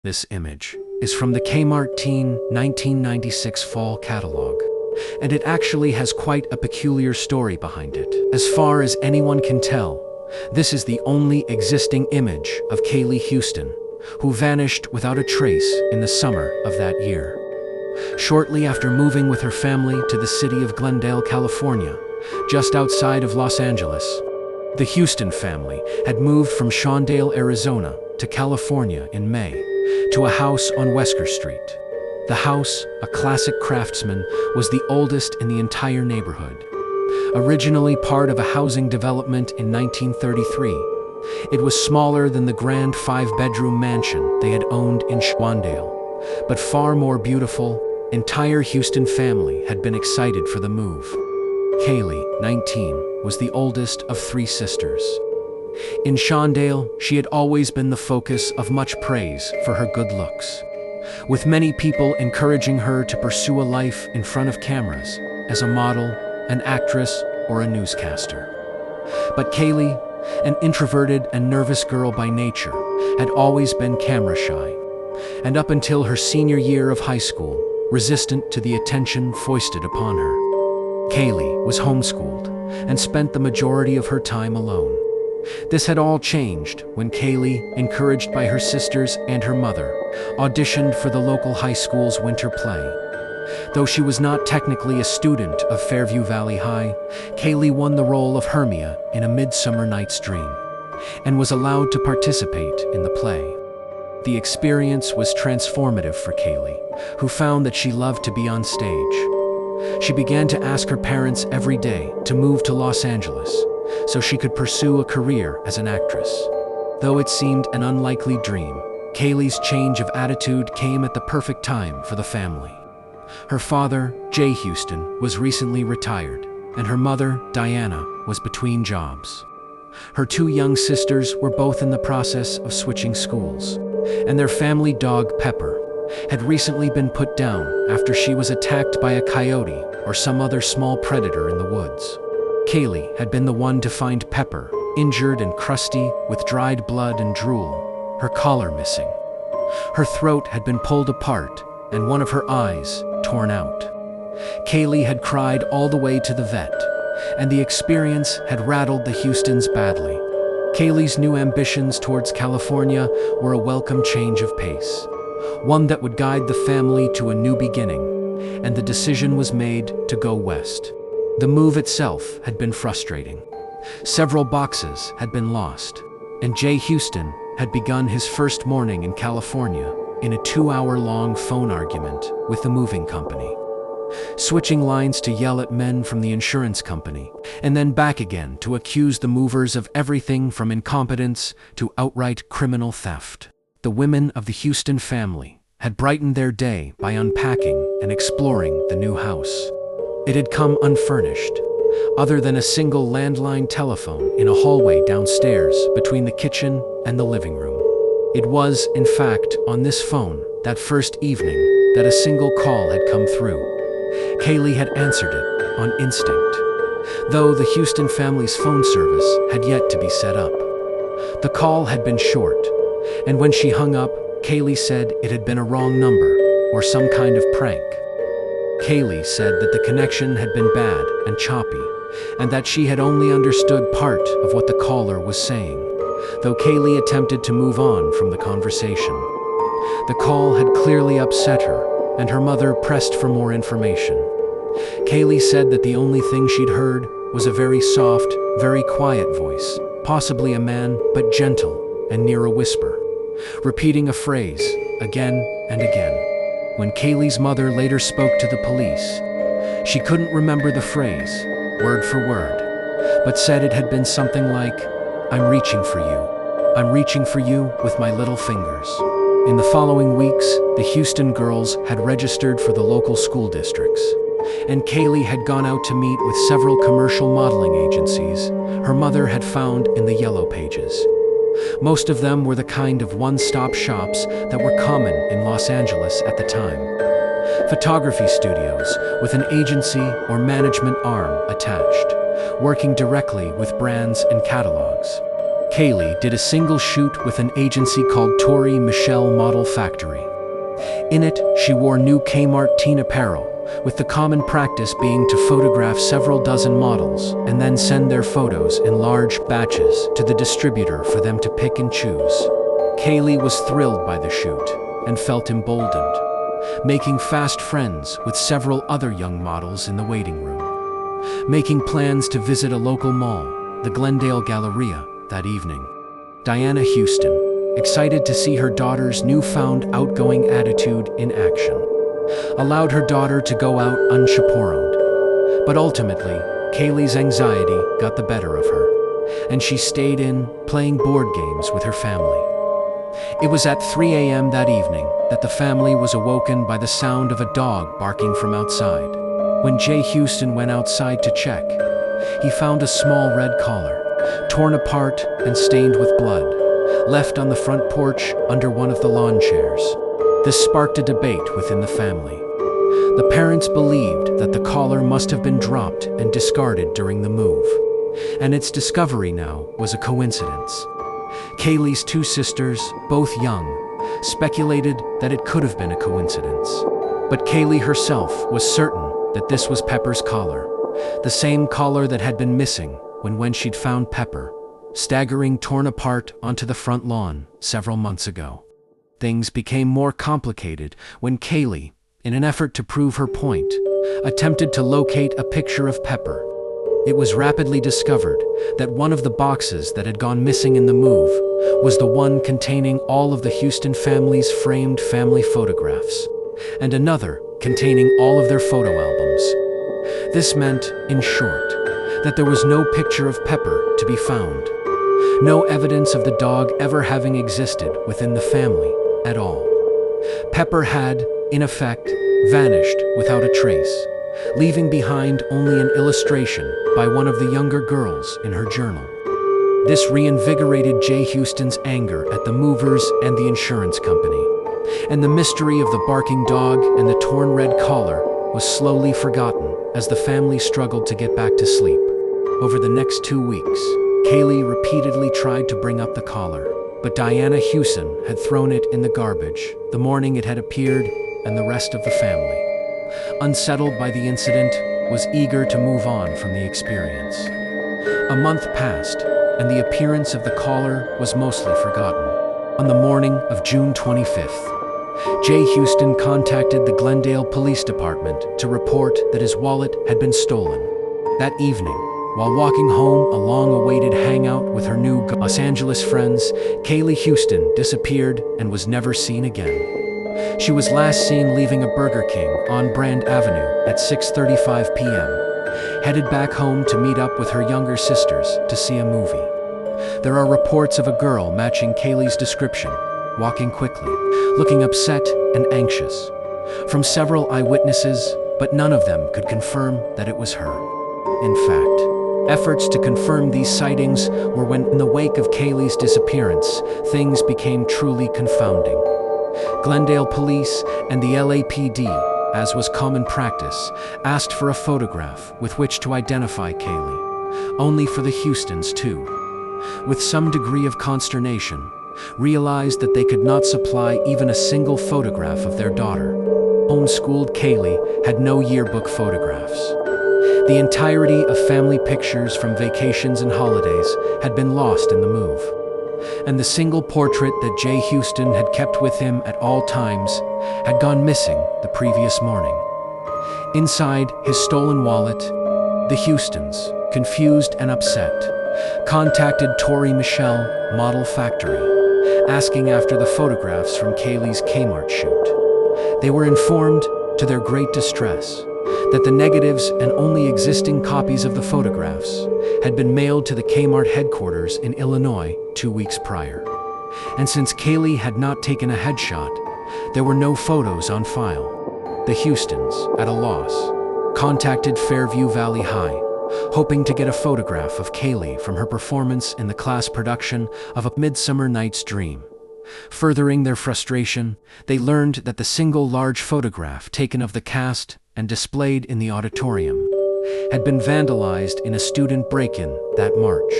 This image is from the Kmart Teen 1996 fall catalog, and it actually has quite a peculiar story behind it. As far as anyone can tell, this is the only existing image of Kaylee Houston, who vanished without a trace in the summer of that year. Shortly after moving with her family to the city of Glendale, California, just outside of Los Angeles, the Houston family had moved from Shawndale, Arizona, to California in May, to a house on Wesker Street. The house, a classic craftsman, was the oldest in the entire neighborhood. Originally part of a housing development in 1933, it was smaller than the grand 5-bedroom mansion they had owned in Shawndale, but far more beautiful. Entire Houston family had been excited for the move. Kaylee, 19, was the oldest of 3 sisters. In Shawndale, she had always been the focus of much praise for her good looks, with many people encouraging her to pursue a life in front of cameras as a model, an actress, or a newscaster. But Kaylee, an introverted and nervous girl by nature, had always been camera shy, and up until her senior year of high school, resistant to the attention foisted upon her. Kaylee was homeschooled and spent the majority of her time alone. This had all changed when Kaylee, encouraged by her sisters and her mother, auditioned for the local high school's winter play. Though she was not technically a student of Fairview Valley High, Kaylee won the role of Hermia in A Midsummer Night's Dream and was allowed to participate in the play. The experience was transformative for Kaylee, who found that she loved to be on stage. She began to ask her parents every day to move to Los Angeles so she could pursue a career as an actress. Though it seemed an unlikely dream, Kaylee's change of attitude came at the perfect time for the family. Her father, Jay Houston, was recently retired, and her mother, Diana, was between jobs. Her 2 young sisters were both in the process of switching schools, and their family dog, Pepper, had recently been put down after she was attacked by a coyote or some other small predator in the woods. Kaylee had been the one to find Pepper, injured and crusty with dried blood and drool, her collar missing. Her throat had been pulled apart and one of her eyes torn out. Kaylee had cried all the way to the vet, and the experience had rattled the Houstons badly. Kaylee's new ambitions towards California were a welcome change of pace, one that would guide the family to a new beginning, and the decision was made to go west. The move itself had been frustrating. Several boxes had been lost, and Jay Houston had begun his first morning in California in a 2-hour-long phone argument with the moving company, switching lines to yell at men from the insurance company, and then back again to accuse the movers of everything from incompetence to outright criminal theft. The women of the Houston family had brightened their day by unpacking and exploring the new house. It had come unfurnished, other than a single landline telephone in a hallway downstairs between the kitchen and the living room. It was, in fact, on this phone, that first evening, that a single call had come through. Kaylee had answered it on instinct, though the Houston family's phone service had yet to be set up. The call had been short, and when she hung up, Kaylee said it had been a wrong number or some kind of prank. Kaylee said that the connection had been bad and choppy, and that she had only understood part of what the caller was saying, though Kaylee attempted to move on from the conversation. The call had clearly upset her, and her mother pressed for more information. Kaylee said that the only thing she'd heard was a very soft, very quiet voice, possibly a man, but gentle and near a whisper, repeating a phrase again and again. When Kaylee's mother later spoke to the police, she couldn't remember the phrase, word for word, but said it had been something like, "I'm reaching for you. I'm reaching for you with my little fingers." In the following weeks, the Houston girls had registered for the local school districts, and Kaylee had gone out to meet with several commercial modeling agencies her mother had found in the yellow pages. Most of them were the kind of one-stop shops that were common in Los Angeles at the time. Photography studios with an agency or management arm attached, working directly with brands and catalogs. Kaylee did a single shoot with an agency called Tori Michelle Model Factory. In it, she wore new Kmart teen apparel, with the common practice being to photograph several dozen models and then send their photos in large batches to the distributor for them to pick and choose. Kaylee was thrilled by the shoot and felt emboldened, making fast friends with several other young models in the waiting room. Making plans to visit a local mall, the Glendale Galleria, that evening. Diana Houston, excited to see her daughter's newfound outgoing attitude in action, allowed her daughter to go out unchaperoned. But ultimately, Kaylee's anxiety got the better of her, and she stayed in, playing board games with her family. It was at 3 a.m. that evening that the family was awoken by the sound of a dog barking from outside. When Jay Houston went outside to check, he found a small red collar, torn apart and stained with blood, left on the front porch under one of the lawn chairs. This sparked a debate within the family. The parents believed that the collar must have been dropped and discarded during the move, and its discovery now was a coincidence. Kaylee's two sisters, both young, speculated that it could have been a coincidence. But Kaylee herself was certain that this was Pepper's collar, the same collar that had been missing when she'd found Pepper, staggering torn apart onto the front lawn several months ago. Things became more complicated when Kaylee, in an effort to prove her point, attempted to locate a picture of Pepper. It was rapidly discovered that one of the boxes that had gone missing in the move was the one containing all of the Houston family's framed family photographs, and another containing all of their photo albums. This meant, in short, that there was no picture of Pepper to be found, no evidence of the dog ever having existed within the family at all. Pepper had, in effect, vanished without a trace, leaving behind only an illustration by one of the younger girls in her journal. This reinvigorated Jay Houston's anger at the movers and the insurance company, and the mystery of the barking dog and the torn red collar was slowly forgotten as the family struggled to get back to sleep. Over the next 2 weeks, Kaylee repeatedly tried to bring up the collar, but Diana Houston had thrown it in the garbage the morning it had appeared, and the rest of the family, unsettled by the incident, was eager to move on from the experience. A month passed, and the appearance of the collar was mostly forgotten. On the morning of June 25th, Jay Houston contacted the Glendale Police Department to report that his wallet had been stolen. That evening, while walking home a long-awaited hangout with her new Los Angeles friends, Kaylee Houston disappeared and was never seen again. She was last seen leaving a Burger King on Brand Avenue at 6:35 p.m., headed back home to meet up with her younger sisters to see a movie. There are reports of a girl matching Kaylee's description, walking quickly, looking upset and anxious, from several eyewitnesses, but none of them could confirm that it was her. In fact, efforts to confirm these sightings were when, in the wake of Kaylee's disappearance, things became truly confounding. Glendale police and the LAPD, as was common practice, asked for a photograph with which to identify Kaylee, only for the Houstons too, with some degree of consternation, realized that they could not supply even a single photograph of their daughter. Homeschooled Kaylee had no yearbook photographs. The entirety of family pictures from vacations and holidays had been lost in the move, and the single portrait that Jay Houston had kept with him at all times had gone missing the previous morning. Inside his stolen wallet, the Houstons, confused and upset, contacted Tori Michelle Model Factory, asking after the photographs from Kaylee's Kmart shoot. They were informed, to their great distress, that the negatives and only existing copies of the photographs had been mailed to the Kmart headquarters in Illinois 2 weeks prior. And since Kaylee had not taken a headshot, there were no photos on file. The Houstons, at a loss, contacted Fairview Valley High, hoping to get a photograph of Kaylee from her performance in the class production of A Midsummer Night's Dream. Furthering their frustration, they learned that the single large photograph taken of the cast and displayed in the auditorium had been vandalized in a student break-in that March.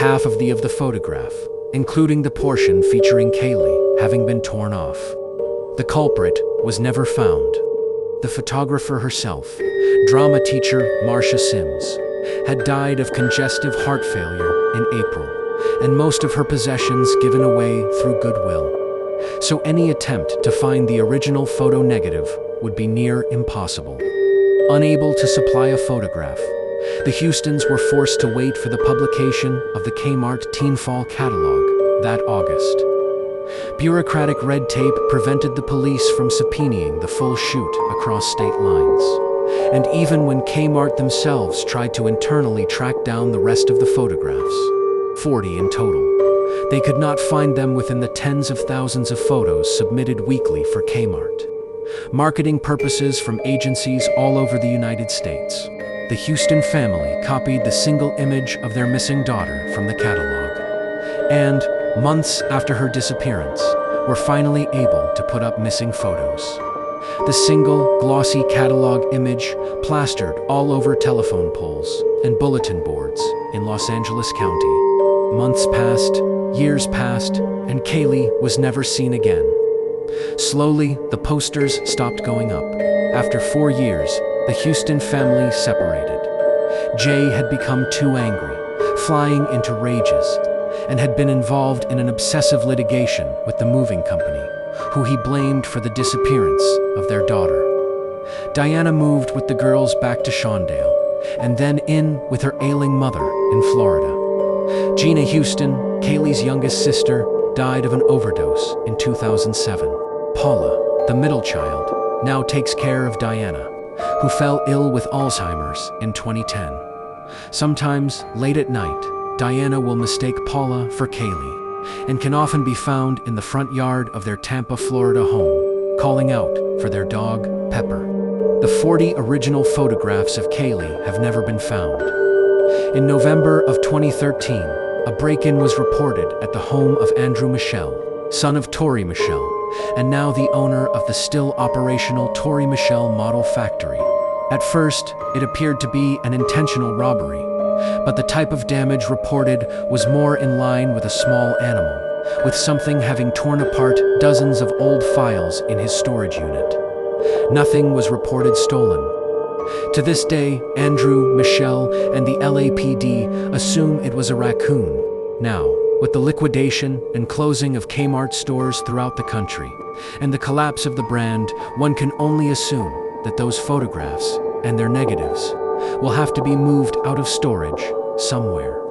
half of the photograph, including the portion featuring Kaylee, having been torn off. The culprit was never found. The photographer herself, drama teacher Marcia Sims, had died of congestive heart failure in April, and most of her possessions given away through Goodwill. So any attempt to find the original photo negative would be near impossible. Unable to supply a photograph, the Houstons were forced to wait for the publication of the Kmart Teen Fall catalog that August. Bureaucratic red tape prevented the police from subpoenaing the full shoot across state lines. And even when Kmart themselves tried to internally track down the rest of the photographs, 40 in total, they could not find them within the tens of thousands of photos submitted weekly for Kmart. Marketing purposes from agencies all over the United States, the Houston family copied the single image of their missing daughter from the catalog. And, months after her disappearance, were finally able to put up missing photos. The single, glossy catalog image plastered all over telephone poles and bulletin boards in Los Angeles County. Months passed, years passed, and Kaylee was never seen again. Slowly, the posters stopped going up. After 4 years, the Houston family separated. Jay had become too angry, flying into rages, and had been involved in an obsessive litigation with the moving company, who he blamed for the disappearance of their daughter. Diana moved with the girls back to Shawndale, and then in with her ailing mother in Florida. Gina Houston, Kaylee's youngest sister, died of an overdose in 2007. Paula, the middle child, now takes care of Diana, who fell ill with Alzheimer's in 2010. Sometimes, late at night, Diana will mistake Paula for Kaylee, and can often be found in the front yard of their Tampa, Florida home, calling out for their dog, Pepper. The 40 original photographs of Kaylee have never been found. In November of 2013, a break-in was reported at the home of Andrew Michel, son of Tori Michel, and now the owner of the still operational Tori Michel Model Factory. At first, it appeared to be an intentional robbery, but the type of damage reported was more in line with a small animal, with something having torn apart dozens of old files in his storage unit. Nothing was reported stolen. To this day, Andrew, Michelle, and the LAPD assume it was a raccoon. Now, with the liquidation and closing of Kmart stores throughout the country, and the collapse of the brand, one can only assume that those photographs and their negatives will have to be moved out of storage somewhere.